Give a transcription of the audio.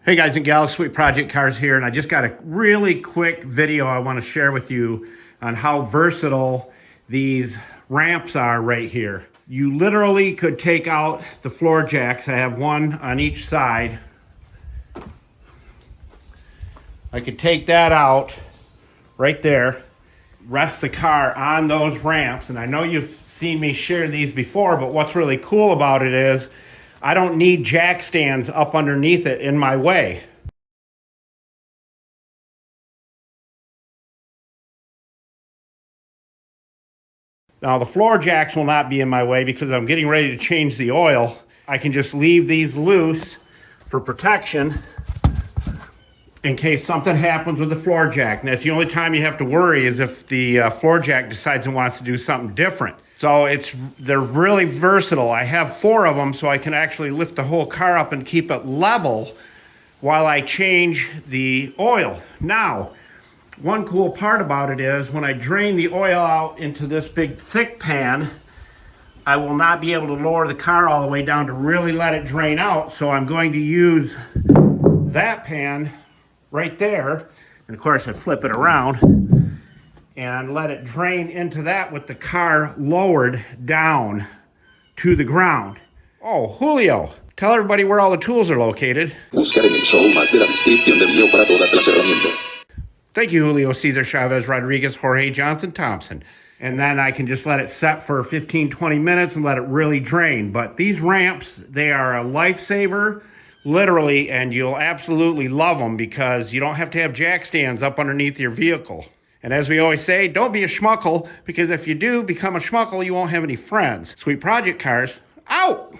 Hey guys and gals, Sweet Project Cars here, and I just got a really quick video I want to share with you on how versatile these ramps are right here. You literally could take out the floor jacks. I have one on each side. I could take that out right there, rest the car on those ramps, and I know you've seen me share these before, but what's really cool about it is I don't need jack stands up underneath it in my way. Now the floor jacks will not be in my way because I'm getting ready to change the oil. I can just leave these loose for protection in case something happens with the floor jack. And that's the only time you have to worry is if the floor jack decides it wants to do something different. So they're really versatile. I have 4 of them, so I can actually lift the whole car up and keep it level while I change the oil. Now, one cool part about it is when I drain the oil out into this big thick pan, I will not be able to lower the car all the way down to really let it drain out. So I'm going to use that pan right there. And of course I flip it around and let it drain into that with the car lowered down to the ground. Oh, Julio, tell everybody where all the tools are located. Buscar en el show más de la descripción del video para todas las herramientas. Thank you, Julio Cesar Chavez Rodriguez, Jorge Johnson Thompson. And then I can just let it set for 15, 20 minutes and let it really drain. But these ramps, they are a lifesaver, literally, and you'll absolutely love them because you don't have to have jack stands up underneath your vehicle. And as we always say, don't be a schmuckle, because if you do become a schmuckle, you won't have any friends. Sweet Project Cars, out!